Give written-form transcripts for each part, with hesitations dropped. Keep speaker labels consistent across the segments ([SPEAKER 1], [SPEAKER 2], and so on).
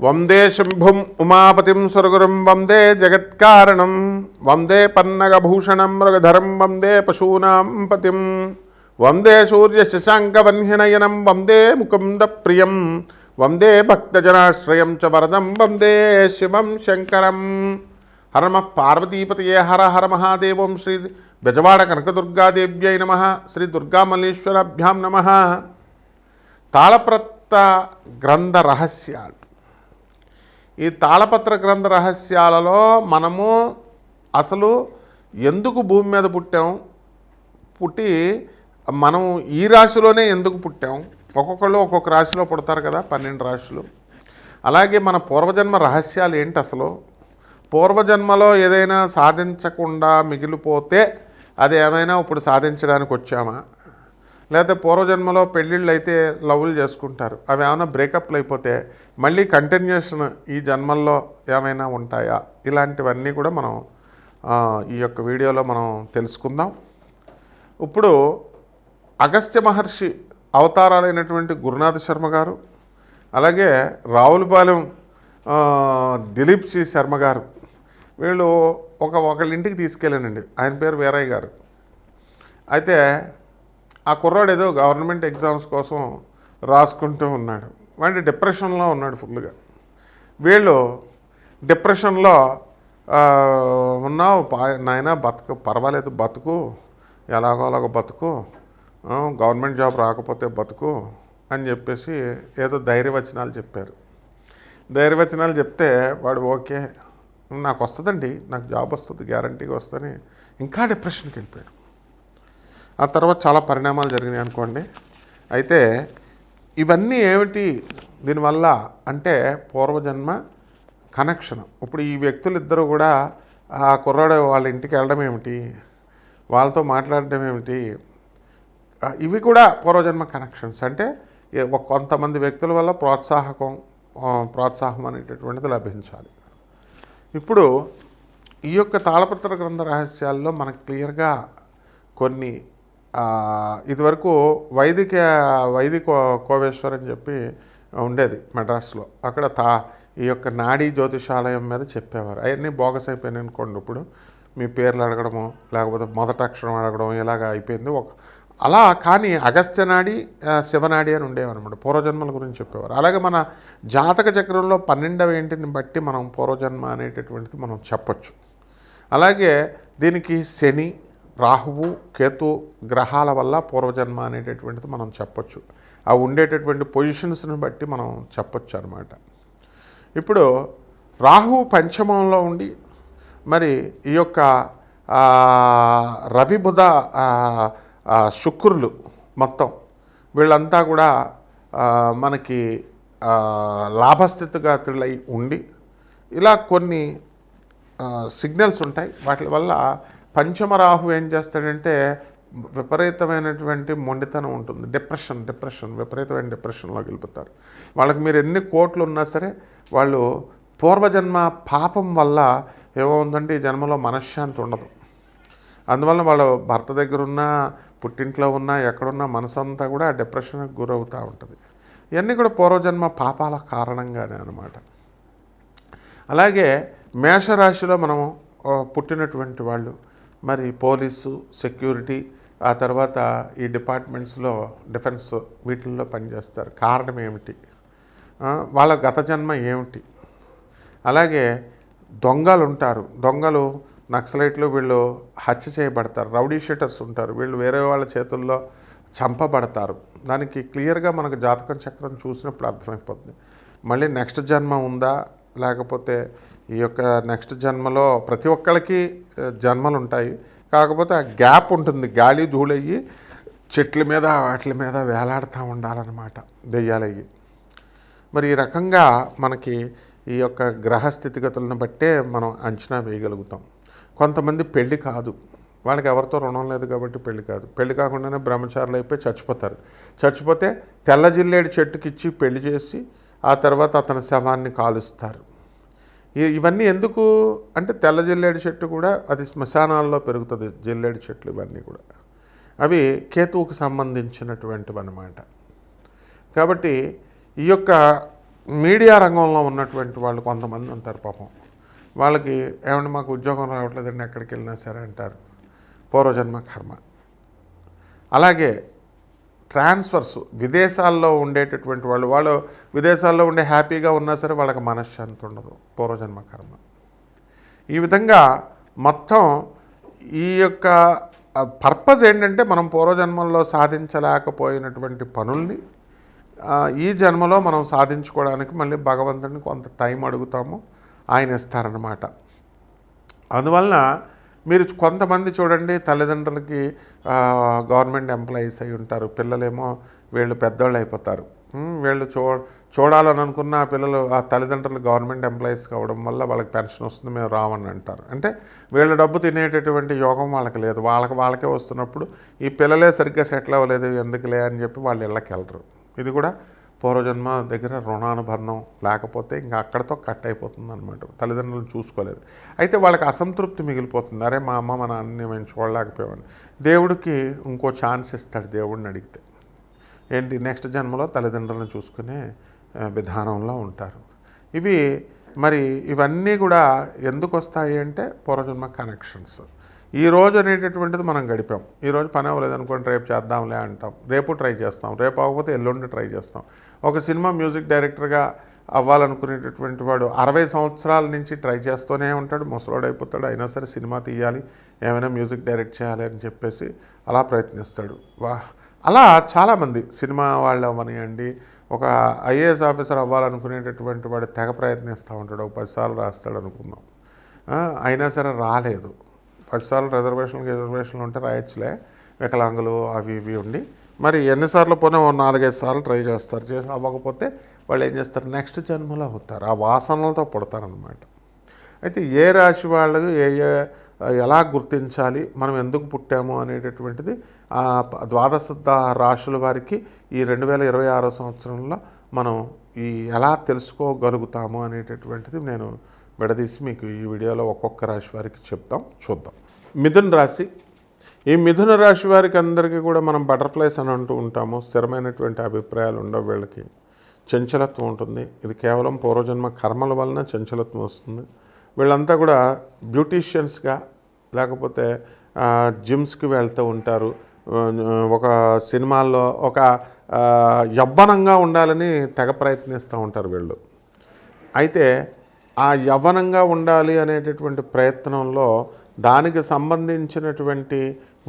[SPEAKER 1] వందే శంభుం ఉమాపతిం సురగురుం వందే జగత్కారణం వందే పన్నగభూషణం మృగధరం వందే పశూనాం పతిం వందే సూర్యశశాంకవన్యనయనం వందే ముకుంద ప్రియం వందే భక్తజనాశ్రయం చ వరదం వందే శివం శంకరం. హర నమః పార్వతీపతయే హర హర మహాదేవం. శ్రీ బెజవాడ కనకదుర్గాదేవ్యై నమః. శ్రీ దుర్గామల్లేశ్వరాభ్యాం నమః. తాళపత్ర గ్రంథ రహస్యాలు. ఈ తాళపత్ర గ్రంథ రహస్యాలలో మనము అసలు ఎందుకు భూమి మీద పుట్టి మనం ఈ రాశిలోనే ఎందుకు పుట్టాం? ఒక్కొక్కళ్ళు ఒక్కొక్క రాశిలో పుడతారు కదా, 12 రాశులు. అలాగే మన పూర్వజన్మ రహస్యాలు ఏంటి? అసలు పూర్వజన్మలో ఏదైనా సాధించకుండా మిగిలిపోతే అది ఏమైనా ఇప్పుడు సాధించడానికి వచ్చామా? లేకపోతే పూర్వజన్మలో పెళ్ళిళ్ళు అయితే లవ్లు చేసుకుంటారు, అవి ఏమైనా బ్రేకప్లు అయిపోతే మళ్ళీ కంటిన్యూషన్ ఈ జన్మల్లో ఏమైనా ఉంటాయా? ఇలాంటివన్నీ కూడా మనం ఈ యొక్క వీడియోలో మనం తెలుసుకుందాం. ఇప్పుడు అగస్త్య మహర్షి అవతారాలైనటువంటి గురునాథ శర్మ గారు, అలాగే రావులపాలెం దిలీప్ సి శర్మ గారు, వీళ్ళు ఒకళ్ళ ఇంటికి తీసుకెళ్ళానండి. ఆయన పేరు వీరయ్య గారు. అయితే ఆ కుర్రాడు ఏదో గవర్నమెంట్ ఎగ్జామ్స్ కోసం రాసుకుంటూ ఉన్నాడు. వాడి డిప్రెషన్లో ఉన్నాడు ఫుల్గా. వీళ్ళు డిప్రెషన్లో ఉన్నావు నాయన, బతుకు పర్వాలేదు, బతుకు ఎలాగో అలాగో బతుకు, గవర్నమెంట్ జాబ్ రాకపోతే బతుకు అని చెప్పేసి ఏదో ధైర్యవచనాలు చెప్పారు. ధైర్యవచనాలు చెప్తే వాడు ఓకే నాకు వస్తుందండి, నాకు జాబ్ వస్తుంది, గ్యారంటీగా వస్తుందని ఇంకా డిప్రెషన్కి వెళ్ళిపోయాడు. ఆ తర్వాత చాలా పరిణామాలు జరిగినాయి అనుకోండి. అయితే ఇవన్నీ ఏమిటి దీనివల్ల అంటే పూర్వజన్మ కనెక్షన్. ఇప్పుడు ఈ వ్యక్తులు ఇద్దరు కూడా ఆ కుర్రాడు వాళ్ళ ఇంటికి వెళ్ళడం ఏమిటి, వాళ్ళతో మాట్లాడడం ఏమిటి, ఇవి కూడా పూర్వజన్మ కనెక్షన్స్. అంటే కొంతమంది వ్యక్తుల వల్ల ప్రోత్సాహం అనేటటువంటిది లభించాలి. ఇప్పుడు ఈ యొక్క తాళపత్ర గ్రంథ రహస్యాల్లో మనకు క్లియర్గా కొన్ని ఇదివరకు వైదిక కోవేశ్వర్ అని చెప్పి ఉండేది మెడ్రాస్లో. అక్కడ ఈ యొక్క నాడీ జ్యోతిషాలయం మీద చెప్పేవారు. అవన్నీ బోగస్ అయిపోయినాయి అనుకోండి. ఇప్పుడు మీ పేర్లు అడగడము, లేకపోతే మొదటి అక్షరం అడగడం ఇలాగ అయిపోయింది. అలా కానీ అగస్త్య నాడి, శివనాడి అని ఉండేవన్నమాట. పూర్వజన్మల గురించి చెప్పేవారు. అలాగే మన జాతక చక్రంలో 12వ ఇంటిని బట్టి మనం పూర్వజన్మ అనేటటువంటిది మనం చెప్పచ్చు. అలాగే దీనికి శని, రాహువు, కేతు గ్రహాల వల్ల పూర్వజన్మ అనేటటువంటిది మనం చెప్పచ్చు. అవి ఉండేటటువంటి పొజిషన్స్ని బట్టి మనం చెప్పచ్చు అనమాట. ఇప్పుడు రాహువు పంచమంలో ఉండి మరి ఈ యొక్క రవి, బుధ, శుక్రులు మొత్తం వీళ్ళంతా కూడా మనకి లాభస్థితిగతులై ఉండి ఇలా కొన్ని సిగ్నల్స్ ఉంటాయి. వాటి వల్ల పంచమ రాహు ఏం చేస్తాడంటే విపరీతమైనటువంటి మొండితనం ఉంటుంది. డిప్రెషన్ విపరీతమైన డిప్రెషన్లోకి వెళ్ళిపోతారు. వాళ్ళకి మీరు ఎన్ని కోట్లు ఉన్నా సరే వాళ్ళు పూర్వజన్మ పాపం వల్ల ఏమవుతుందంటే ఈ జన్మలో మనశ్శాంతి ఉండదు. అందువల్ల వాళ్ళు భర్త దగ్గర ఉన్నా, పుట్టింట్లో ఉన్నా, ఎక్కడున్నా మనసంతా కూడా డిప్రెషన్కి గురవుతూ ఉంటుంది. ఇవన్నీ కూడా పూర్వజన్మ పాపాల కారణంగానే అన్నమాట. అలాగే మేషరాశిలో మనము పుట్టినటువంటి వాళ్ళు మరి పోలీసు, సెక్యూరిటీ, ఆ తర్వాత ఈ డిపార్ట్మెంట్స్లో డిఫెన్స్ వీటిల్లో పనిచేస్తారు. కారణం ఏమిటి? వాళ్ళ గత జన్మ ఏమిటి? అలాగే దొంగలు ఉంటారు. దొంగలు, నక్సలైట్లు వీళ్ళు హత్య చేయబడతారు. రౌడీ షీటర్స్ ఉంటారు, వీళ్ళు వేరే వాళ్ళ చేతుల్లో చంపబడతారు. దానికి క్లియర్గా మనకు జాతకం చక్రం చూసినప్పుడు అర్థమైపోతుంది. మళ్ళీ నెక్స్ట్ జన్మ ఉందా, లేకపోతే ఈ యొక్క నెక్స్ట్ జన్మలో ప్రతి ఒక్కరికి జన్మలు ఉంటాయి. కాకపోతే ఆ గ్యాప్ ఉంటుంది. గాలి ధూళయ్యి చెట్ల మీద వాటి మీద వేలాడుతూ ఉండాలన్నమాట దెయ్యాలయ్యి. మరి ఈ రకంగా మనకి ఈ యొక్క గ్రహ స్థితిగతులను బట్టే మనం అంచనా వేయగలుగుతాం. కొంతమంది పెళ్ళి కాదు, వాళ్ళకి ఎవరితో రుణం లేదు కాబట్టి పెళ్ళి కాదు. పెళ్ళి కాకుండానే బ్రహ్మచారులు అయిపోయి చచ్చిపోతారు. చచ్చిపోతే తెల్ల జిల్లేడు చెట్టుకిచ్చి పెళ్లి చేసి ఆ తర్వాత అతని శవాన్ని కాలుస్తారు. ఇవన్నీ ఎందుకు అంటే తెల్ల జిల్లేడు చెట్టు కూడా అది శ్మశానాల్లో పెరుగుతుంది. జిల్లేడు చెట్లు ఇవన్నీ కూడా అవి కేతువుకు సంబంధించినటువంటివి అన్నమాట. కాబట్టి ఈ యొక్క మీడియా రంగంలో ఉన్నటువంటి వాళ్ళు కొంతమంది ఉంటారు పాపం. వాళ్ళకి ఏమంటే మాకు ఉద్యోగం రావట్లేదండి, ఎక్కడికి వెళ్ళినా సరే అంటారు. పూర్వజన్మ కర్మ. అలాగే ట్రాన్స్ఫర్స్, విదేశాల్లో ఉండేటటువంటి వాళ్ళు విదేశాల్లో ఉండే హ్యాపీగా ఉన్నా సరే వాళ్ళకి మనశ్శాంతి ఉండదు, పూర్వజన్మ కర్మ. ఈ విధంగా మొత్తం ఈ యొక్క పర్పస్ ఏంటంటే మనం పూర్వజన్మల్లో సాధించలేకపోయినటువంటి పనుల్ని ఈ జన్మలో మనం సాధించుకోవడానికి మళ్ళీ భగవంతుడిని కొంత టైం అడుగుతాము, ఆయన ఇస్తారన్నమాట. అందువలన మీరు కొంతమంది చూడండి, తల్లిదండ్రులకి గవర్నమెంట్ ఎంప్లాయీస్ అయి ఉంటారు, పిల్లలేమో వీళ్ళు పెద్దోళ్ళు అయిపోతారు. వీళ్ళు చూడాలని అనుకున్న పిల్లలు ఆ తల్లిదండ్రులు గవర్నమెంట్ ఎంప్లాయీస్ కావడం వల్ల వాళ్ళకి పెన్షన్ వస్తుంది, మేము రావని అంటారు. అంటే వీళ్ళ డబ్బు తినేటటువంటి యోగం వాళ్ళకి లేదు. వాళ్ళకే వస్తున్నప్పుడు ఈ పిల్లలే సరిగ్గా సెటిల్ అవ్వలేదు, ఎందుకులే అని చెప్పి వాళ్ళు ఇళ్ళకి వెళ్ళరు. ఇది కూడా పూర్వజన్మ దగ్గర రుణానుబంధం లేకపోతే ఇంకా అక్కడితో కట్ అయిపోతుంది అనమాట. తల్లిదండ్రులను చూసుకోలేదు, అయితే వాళ్ళకి అసంతృప్తి మిగిలిపోతుంది. అరే మా అమ్మ మా నాన్నని మేము చూడలేకపోయామని. దేవుడికి ఇంకో ఛాన్స్ ఇస్తాడు దేవుడిని అడిగితే. ఏంటి, నెక్స్ట్ జన్మలో తల్లిదండ్రులను చూసుకునే విధానంలో ఉంటారు. ఇవన్నీ కూడా ఎందుకు వస్తాయి అంటే పూర్వజన్మ కనెక్షన్స్. ఈ రోజు అనేటటువంటిది మనం గడిపాం. ఈరోజు పని అవ్వలేదు అనుకోండి, రేపు చేద్దాంలే అంటాం, రేపు ట్రై చేస్తాం, రేపు అవ్వకపోతే ఎల్లుండి ట్రై చేస్తాం. ఒక సినిమా మ్యూజిక్ డైరెక్టర్గా అవ్వాలనుకునేటటువంటి వాడు 60 సంవత్సరాల నుంచి ట్రై చేస్తూనే ఉంటాడు, ముసలోడు అయిపోతాడు, అయినా సరే సినిమా తీయాలి, ఏమైనా మ్యూజిక్ డైరెక్ట్ చేయాలి అని చెప్పేసి అలా ప్రయత్నిస్తాడు. అలా చాలామంది సినిమా వాళ్ళు అవ్వనియండి, ఒక ఐఏఎస్ ఆఫీసర్ అవ్వాలనుకునేటటువంటి వాడు తెగ ప్రయత్నిస్తూ ఉంటాడు. ఒక 10 సార్లు రాస్తాడు అనుకుందాం, అయినా సరే రాలేదు. 10 సార్లు రిజర్వేషన్లు ఉంటే రాయొచ్చులే, వికలాంగులు అవి ఇవి ఉండి. మరి ఎన్నిసార్లు పోనీ 4-5 సార్లు ట్రై చేస్తారు, చేసి అవ్వకపోతే వాళ్ళు ఏం చేస్తారు, నెక్స్ట్ జన్మలో అవుతారు, ఆ వాసనలతో పుడతారనమాట. అయితే ఏ రాశి వాళ్ళు ఎలా గుర్తించాలి, మనం ఎందుకు పుట్టాము అనేటటువంటిది ద్వాదశ రాశుల వారికి ఈ 2026 సంవత్సరంలో మనం ఎలా తెలుసుకోగలుగుతాము అనేటటువంటిది నేను విడదీసి మీకు ఈ వీడియోలో ఒక్కొక్క రాశి వారికి చూద్దాం. మిథున రాశి. ఈ మిథున రాశి వారికి అందరికీ కూడా మనం బటర్ఫ్లైస్ అని అంటూ ఉంటాము. స్థిరమైనటువంటి అభిప్రాయాలు ఉండవు, వీళ్ళకి చంచలత్వం ఉంటుంది. ఇది కేవలం పూర్వజన్మ కర్మల వలన చంచలత్వం వస్తుంది. వీళ్ళంతా కూడా బ్యూటీషియన్స్గా లేకపోతే జిమ్స్కి వెళ్తూ ఉంటారు. ఒక సినిమాల్లో ఒక యవ్వనంగా ఉండాలని తెగ ప్రయత్నిస్తూ ఉంటారు వీళ్ళు. అయితే ఆ యవ్వనంగా ఉండాలి అనేటటువంటి ప్రయత్నంలో దానికి సంబంధించినటువంటి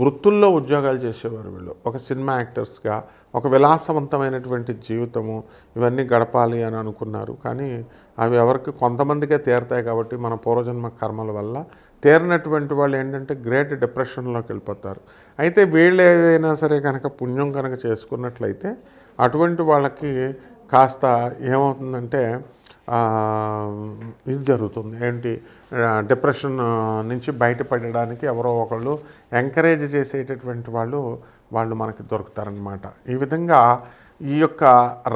[SPEAKER 1] వృత్తుల్లో ఉద్యోగాలు చేసేవారు వీళ్ళు. ఒక సినిమా యాక్టర్స్గా ఒక విలాసవంతమైనటువంటి జీవితము ఇవన్నీ గడపాలి అని అనుకున్నారు. కానీ అవి ఎవరికి కొంతమందికే తీరుతాయి. కాబట్టి మన పూర్వజన్మ కర్మల వల్ల తీరినటువంటి వాళ్ళు ఏంటంటే గ్రేట్ డిప్రెషన్లోకి వెళ్ళిపోతారు. అయితే వీళ్ళు ఏదైనా సరే కనుక పుణ్యం కనుక చేసుకున్నట్లయితే అటువంటి వాళ్ళకి కాస్త ఏమవుతుందంటే ఇది జరుగుతుంది. ఏంటి, డిప్రెషన్ నుంచి బయటపడడానికి ఎవరో ఒకళ్ళు ఎంకరేజ్ చేసేటటువంటి వాళ్ళు మనకి దొరుకుతారనమాట. ఈ విధంగా ఈ యొక్క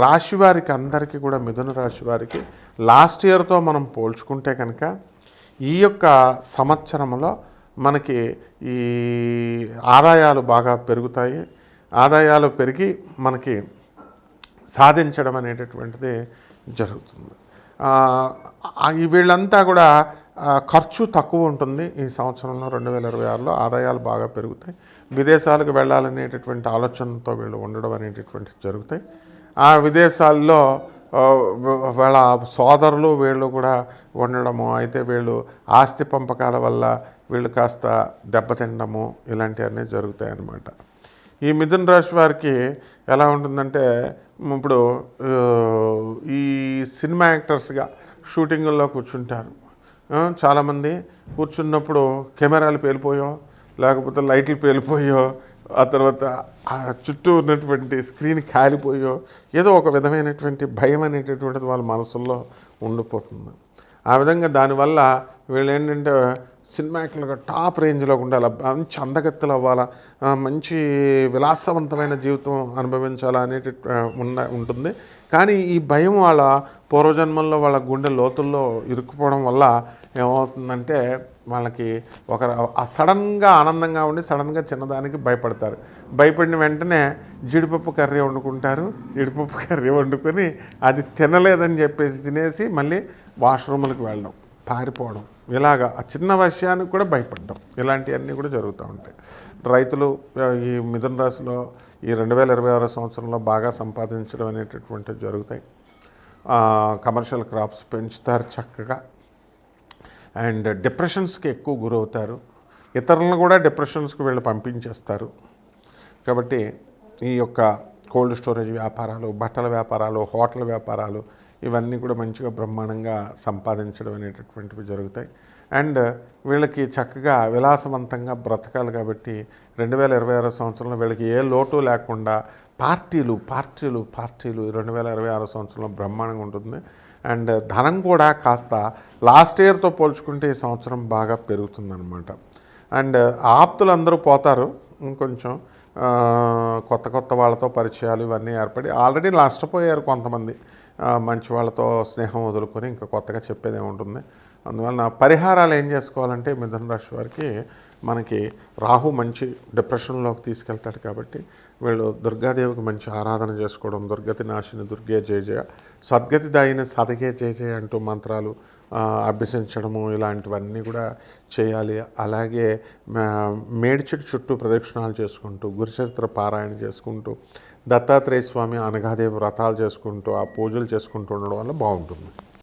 [SPEAKER 1] రాశి వారికి అందరికీ కూడా మిథున రాశి వారికి లాస్ట్ ఇయర్తో మనం పోల్చుకుంటే కనుక ఈ యొక్క సంవత్సరంలో మనకి ఈ ఆదాయాలు బాగా పెరుగుతాయి. ఆదాయాలు పెరిగి మనకి సాధించడం అనేటటువంటిది జరుగుతుంది. వీళ్ళంతా కూడా ఖర్చు తక్కువ ఉంటుంది. ఈ సంవత్సరంలో 2026లో ఆదాయాలు బాగా పెరుగుతాయి. విదేశాలకు వెళ్ళాలనేటటువంటి ఆలోచనతో వీళ్ళు ఉండడం అనేటటువంటివి జరుగుతాయి. ఆ విదేశాల్లో వాళ్ళ సోదరులు వీళ్ళు కూడా ఉండడము, అయితే వీళ్ళు ఆస్తి పంపకాల వల్ల వీళ్ళు కాస్త దెబ్బతినడము ఇలాంటివన్నీ జరుగుతాయి అన్నమాట. ఈ మిథున రాశి వారికి ఎలా ఉంటుందంటే, ఇప్పుడు ఈ సినిమా యాక్టర్స్గా షూటింగుల్లో కూర్చుంటారు. చాలామంది కూర్చున్నప్పుడు కెమెరాలు పేలిపోయో లేకపోతే లైట్లు పేలిపోయో ఆ తర్వాత ఆ చుట్టూ ఉన్నటువంటి స్క్రీన్ కాలిపోయో ఏదో ఒక విధమైనటువంటి భయం అనేటటువంటిది వాళ్ళ మనసుల్లో ఉండిపోతుంది. ఆ విధంగా దానివల్ల వీళ్ళు ఏంటంటే సినిమా యాక్టర్లుగా టాప్ రేంజ్లో ఉండాలి, మంచి అందగత్తెలు అవ్వాలా, మంచి విలాసవంతమైన జీవితం అనుభవించాలా ఉంటుంది. కానీ ఈ భయం వాళ్ళ పూర్వజన్మల్లో వాళ్ళ గుండె లోతుల్లో ఇరుక్కుపోవడం వల్ల ఏమవుతుందంటే వాళ్ళకి ఒక సడన్గా ఆనందంగా ఉండి సడన్గా చిన్నదానికి భయపడతారు. భయపడిన వెంటనే జీడిపప్పు కర్రీ వండుకుంటారు. జీడిపప్పు కర్రీ వండుకొని అది తినలేదని చెప్పేసి తినేసి మళ్ళీ వాష్రూమ్లకు వెళ్ళడం, పారిపోవడం, ఇలాగా ఆ చిన్న విషయానికి కూడా భయపడడం, ఇలాంటివన్నీ కూడా జరుగుతూ ఉంటాయి. రైతులు ఈ మిథున రాశిలో ఈ 2026 సంవత్సరంలో బాగా సంపాదించడం అనేటటువంటివి జరుగుతాయి. కమర్షియల్ క్రాప్స్ పెంచుతారు చక్కగా. అండ్ డిప్రెషన్స్కి ఎక్కువ గురవుతారు. ఇతరులను కూడా డిప్రెషన్స్కి వీళ్ళు పంపించేస్తారు. కాబట్టి ఈ యొక్క కోల్డ్ స్టోరేజ్ వ్యాపారాలు, బట్టల వ్యాపారాలు, హోటల్ వ్యాపారాలు ఇవన్నీ కూడా మంచిగా బ్రహ్మాండంగా సంపాదించడం అనేటటువంటివి జరుగుతాయి. అండ్ వీళ్ళకి చక్కగా విలాసవంతంగా బ్రతకాలి కాబట్టి 2026 సంవత్సరంలో వీళ్ళకి ఏ లోటు లేకుండా పార్టీలు 2026 సంవత్సరంలో బ్రహ్మాండంగా ఉంటుంది. అండ్ ధనం కూడా కాస్త లాస్ట్ ఇయర్తో పోల్చుకుంటే ఈ సంవత్సరం బాగా పెరుగుతుందన్నమాట. అండ్ ఆప్తులు అందరూ పోతారు. ఇంకొంచెం కొత్త వాళ్ళతో పరిచయాలు ఇవన్నీ ఏర్పడి ఆల్రెడీ నష్టపోయారు కొంతమంది. మంచి వాళ్ళతో స్నేహం వదులుకొని ఇంకా కొత్తగా చెప్పేది ఏముంటుంది. అందువలన పరిహారాలు ఏం చేసుకోవాలంటే మిథున రాశి వారికి మనకి రాహు మంచి డిప్రెషన్లోకి తీసుకెళ్తాడు కాబట్టి వీళ్ళు దుర్గాదేవికి మంచి ఆరాధన చేసుకోవడం, దుర్గతి నాశిని దుర్గే జయ జయ, సద్గతి దాయిని సదగే జయ జయ అంటూ మంత్రాలు అభ్యసించడము ఇలాంటివన్నీ కూడా చేయాలి. అలాగే మేడిచెట్టు చుట్టూ ప్రదక్షిణాలు చేసుకుంటూ, గురుచరిత్ర పారాయణ చేసుకుంటూ, దత్తాత్రేయ స్వామి అనఘాదేవి వ్రతాలు చేసుకుంటూ, ఆ పూజలు చేసుకుంటూ ఉండడం వల్ల బాగుంటుంది.